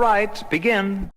right, begin.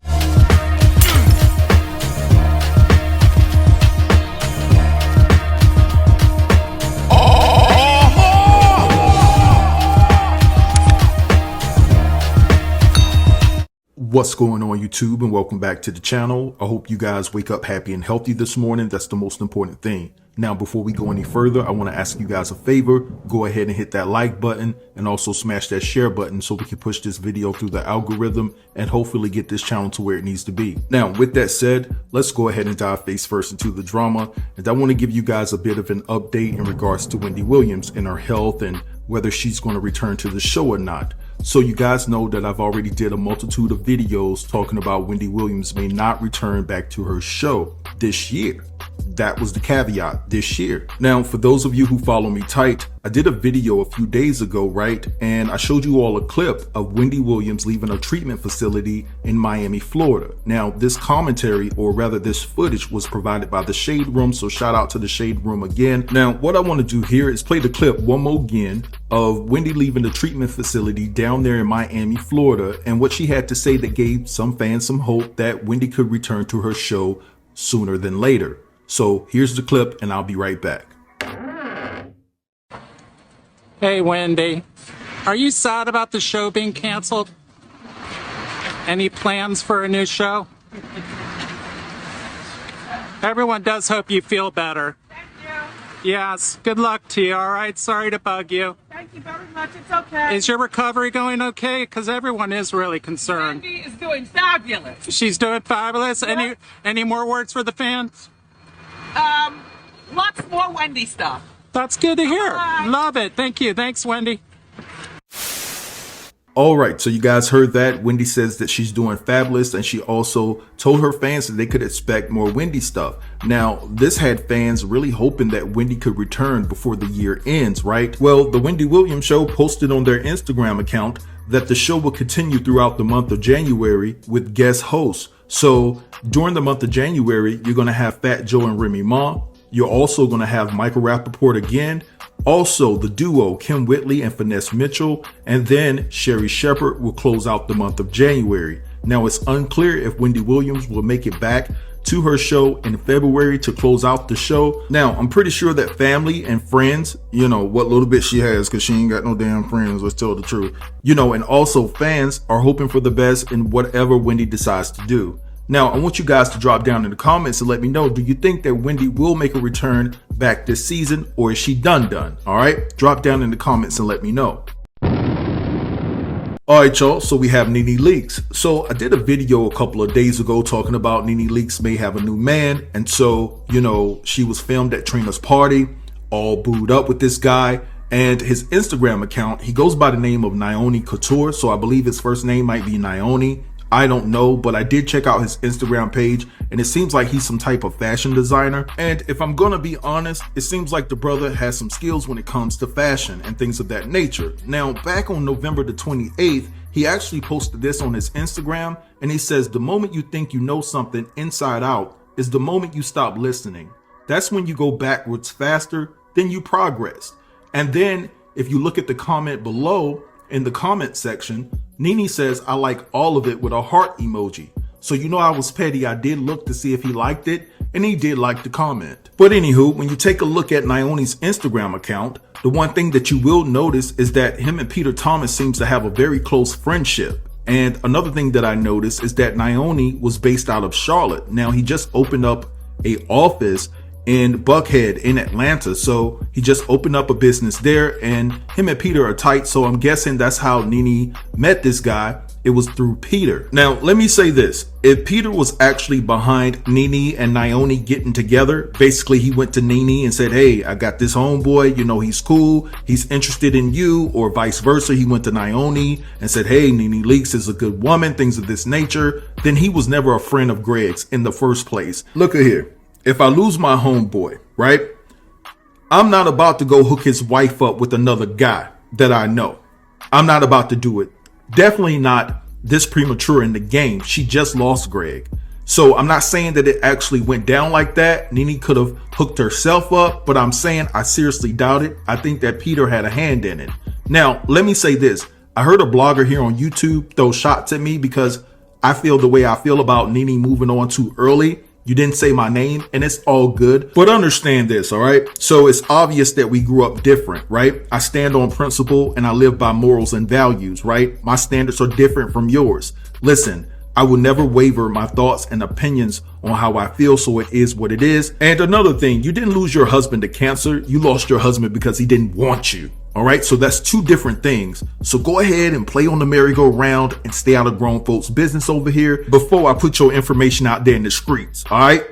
What's going on YouTube, and welcome back to the channel. I hope you guys wake up happy and healthy this morning. That's the most important thing. Now, before we go any further, I want to ask you guys a favor. Go ahead and hit that like button and also smash that share button so we can push this video through the algorithm and hopefully get this channel to where it needs to be. Now, with that said, let's go ahead and dive face first into the drama. And I want to give you guys a bit of an update in regards to Wendy Williams and her health and whether she's going to return to the show or not. So you guys know that I've already did a multitude of videos talking about Wendy Williams may not return back to her show this year. That was the caveat, this year. Now, for those of you who follow me tight, I did a video a few days ago, right? And I showed you all a clip of Wendy Williams leaving a treatment facility in Miami, Florida. Now, this commentary, or rather this footage, was provided by the Shade Room, so shout out to the Shade Room again. Now, what I want to do here is play the clip one more again of Wendy leaving the treatment facility down there in Miami, Florida, and what she had to say that gave some fans some hope that Wendy could return to her show sooner than later. So here's the clip, and I'll be right back. Hey Wendy, are you sad about the show being canceled? Any plans for a new show? Everyone does hope you feel better. Thank you. Yes, good luck to you, alright? Sorry to bug you. Thank you very much. It's okay. Is your recovery going okay? Because everyone is really concerned. Wendy is doing fabulous. She's doing fabulous. Yeah. Any more words for the fans? Lots more Wendy stuff. That's good to hear. Bye. Love it. Thank you. Thanks, Wendy. All right, so you guys heard that. Wendy says that she's doing fabulous, and she also told her fans that they could expect more Wendy stuff. Now, this had fans really hoping that Wendy could return before the year ends, right? Well, the Wendy Williams Show posted on their Instagram account that the show will continue throughout the month of January with guest hosts. So during the month of January, you're going to have Fat Joe and Remy Ma. You're also going to have Michael Rappaport again. Also, the duo Kim Whitley and Finesse Mitchell, and then Sherry Shepherd will close out the month of January. Now, it's unclear if Wendy Williams will make it back to her show in February to close out the show. Now, I'm pretty sure that family and friends, you know, what little bit she has, because she ain't got no damn friends, let's tell the truth, you know, and also fans are hoping for the best in whatever Wendy decides to do. Now, I want you guys to drop down in the comments and let me know, do you think that Wendy will make a return back this season, or is she done? All right, drop down in the comments and let me know. All right, y'all, so we have Nene Leakes. So I did a video a couple of days ago talking about Nene Leakes may have a new man. And so, you know, she was filmed at Trina's party, all booed up with this guy. And his Instagram account, he goes by the name of Nene Couture. So I believe his first name might be Nene. I don't know, but I did check out his Instagram page, and it seems like he's some type of fashion designer. And if I'm gonna be honest, it seems like the brother has some skills when it comes to fashion and things of that nature. Now, back on November the 28th, he actually posted this on his Instagram, and he says, the moment you think you know something inside out is the moment you stop listening. That's when you go backwards faster than you progress. And then if you look at the comment below, in the comment section, Nene says, I like all of it, with a heart emoji. So you know I was petty. I did look to see if he liked it, and he did like the comment. But anywho, when you take a look at Nene's Instagram account, the one thing that you will notice is that him and Peter Thomas seems to have a very close friendship. And another thing that I noticed is that Nene was based out of Charlotte. Now, he just opened up an office in Buckhead in Atlanta, so he just opened up a business there, and him and Peter are tight, so I'm guessing that's how Nene met this guy. It was through Peter. Now, let me say this. If Peter was actually behind Nene and Nene getting together, basically he went to Nene and said, hey, I got this homeboy, you know, he's cool, he's interested in you, or vice versa. He went to Nene and said, hey, Nene Leakes is a good woman, things of this nature, then he was never a friend of Greg's in the first place. Look at here. If I lose my homeboy, right, I'm not about to go hook his wife up with another guy that I know. I'm not about to do it. Definitely not this premature in the game. She just lost Greg. So I'm not saying that it actually went down like that. Nene could have hooked herself up, but I'm saying I seriously doubt it. I think that Peter had a hand in it. Now, let me say this. I heard a blogger here on YouTube throw shots at me because I feel the way I feel about Nene moving on too early. You didn't say my name, and it's all good. But understand this, all right? So it's obvious that we grew up different, right? I stand on principle and I live by morals and values, right? My standards are different from yours. Listen, I will never waver my thoughts and opinions on how I feel, so it is what it is. And another thing, you didn't lose your husband to cancer. You lost your husband because he didn't want you. All right, so that's two different things. So go ahead and play on the merry-go-round and stay out of grown folks' business over here before I put your information out there in the streets. All right.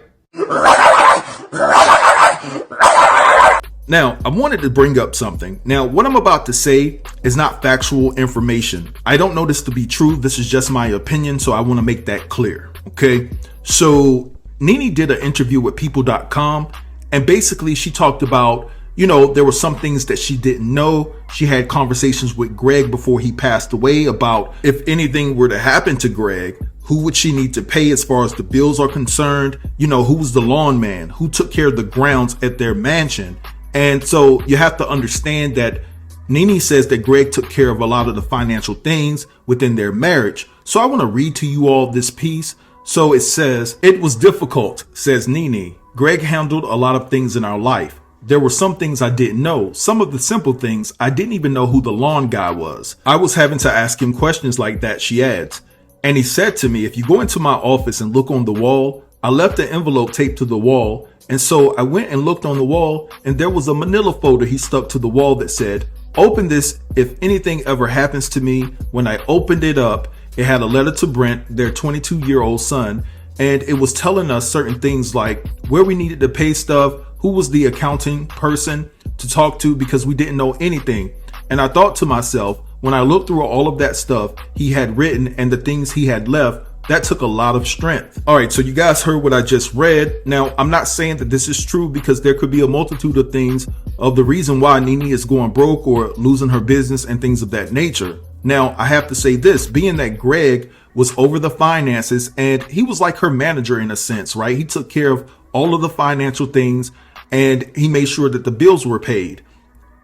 Now, I wanted to bring up something. Now, what I'm about to say is not factual information. I don't know this to be true. This is just my opinion, so I want to make that clear. Okay. So Nene did an interview with people.com, and basically she talked about, there were some things that she didn't know. She had conversations with Greg before he passed away about if anything were to happen to Greg, who would she need to pay as far as the bills are concerned? Who was the lawn man? Who took care of the grounds at their mansion? And so you have to understand that Nene says that Greg took care of a lot of the financial things within their marriage. So I want to read to you all this piece. So it says, "It was difficult," says Nene. "Greg handled a lot of things in our life. There were some things I didn't know. Some of the simple things, I didn't even know who the lawn guy was. I was having to ask him questions like that," she adds. "And he said to me, if you go into my office and look on the wall, I left an envelope taped to the wall. And so I went and looked on the wall, and there was a manila folder he stuck to the wall that said, 'Open this if anything ever happens to me.' When I opened it up, it had a letter to Brent, their 22-year-old son, and it was telling us certain things like where we needed to pay stuff, who was the accounting person to talk to, because we didn't know anything. And I thought to myself, when I looked through all of that stuff he had written and the things he had left, that took a lot of strength." All right, so you guys heard what I just read. Now, I'm not saying that this is true, because there could be a multitude of things of the reason why Nene is going broke or losing her business and things of that nature. Now, I have to say this, being that Greg was over the finances and he was like her manager in a sense, right? He took care of all of the financial things and he made sure that the bills were paid.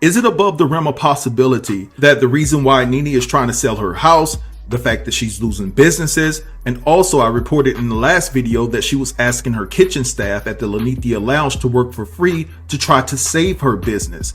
Is it above the realm of possibility that the reason why Nene is trying to sell her house, the fact that she's losing businesses, and also I reported in the last video that she was asking her kitchen staff at the Lenithia Lounge to work for free to try to save her business,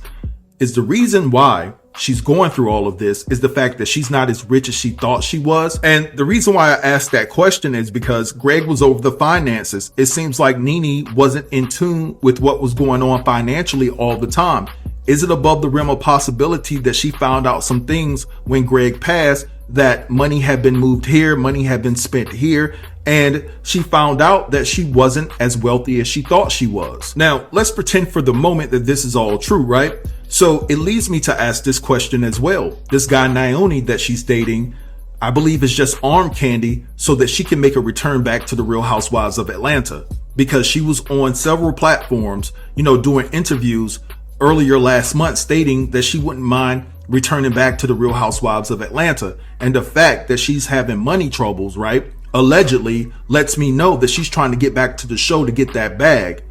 is the reason why she's going through all of this is the fact that she's not as rich as she thought she was? And the reason why I asked that question is because Greg was over the finances. It seems like Nene wasn't in tune with what was going on financially all the time. Is it above the realm of possibility that she found out some things when Greg passed, that money had been moved here, money had been spent here, and she found out that she wasn't as wealthy as she thought she was? Now, let's pretend for the moment that this is all true, right? So it leads me to ask this question as well. This guy Naomi that she's dating, I believe is just arm candy so that she can make a return back to the Real Housewives of Atlanta, because she was on several platforms, doing interviews earlier last month stating that she wouldn't mind returning back to the Real Housewives of Atlanta. And the fact that she's having money troubles, right, allegedly lets me know that she's trying to get back to the show to get that bag.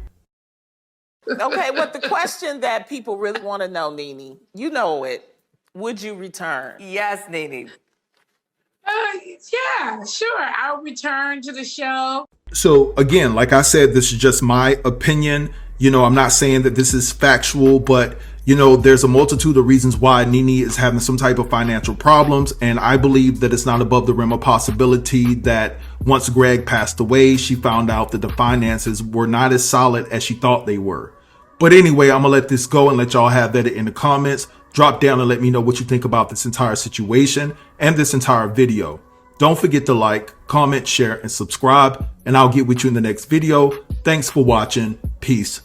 Okay, but the question that people really want to know, Nene, you know it. Would you return? Yes, Nene. Yeah, sure. I'll return to the show. So again, like I said, this is just my opinion. I'm not saying that this is factual, but there's a multitude of reasons why Nene is having some type of financial problems. And I believe that it's not above the realm of possibility that once Greg passed away, she found out that the finances were not as solid as she thought they were. But anyway, I'm gonna let this go and let y'all have that in the comments. Drop down and let me know what you think about this entire situation and this entire video. Don't forget to like, comment, share, and subscribe, and I'll get with you in the next video. Thanks for watching. Peace.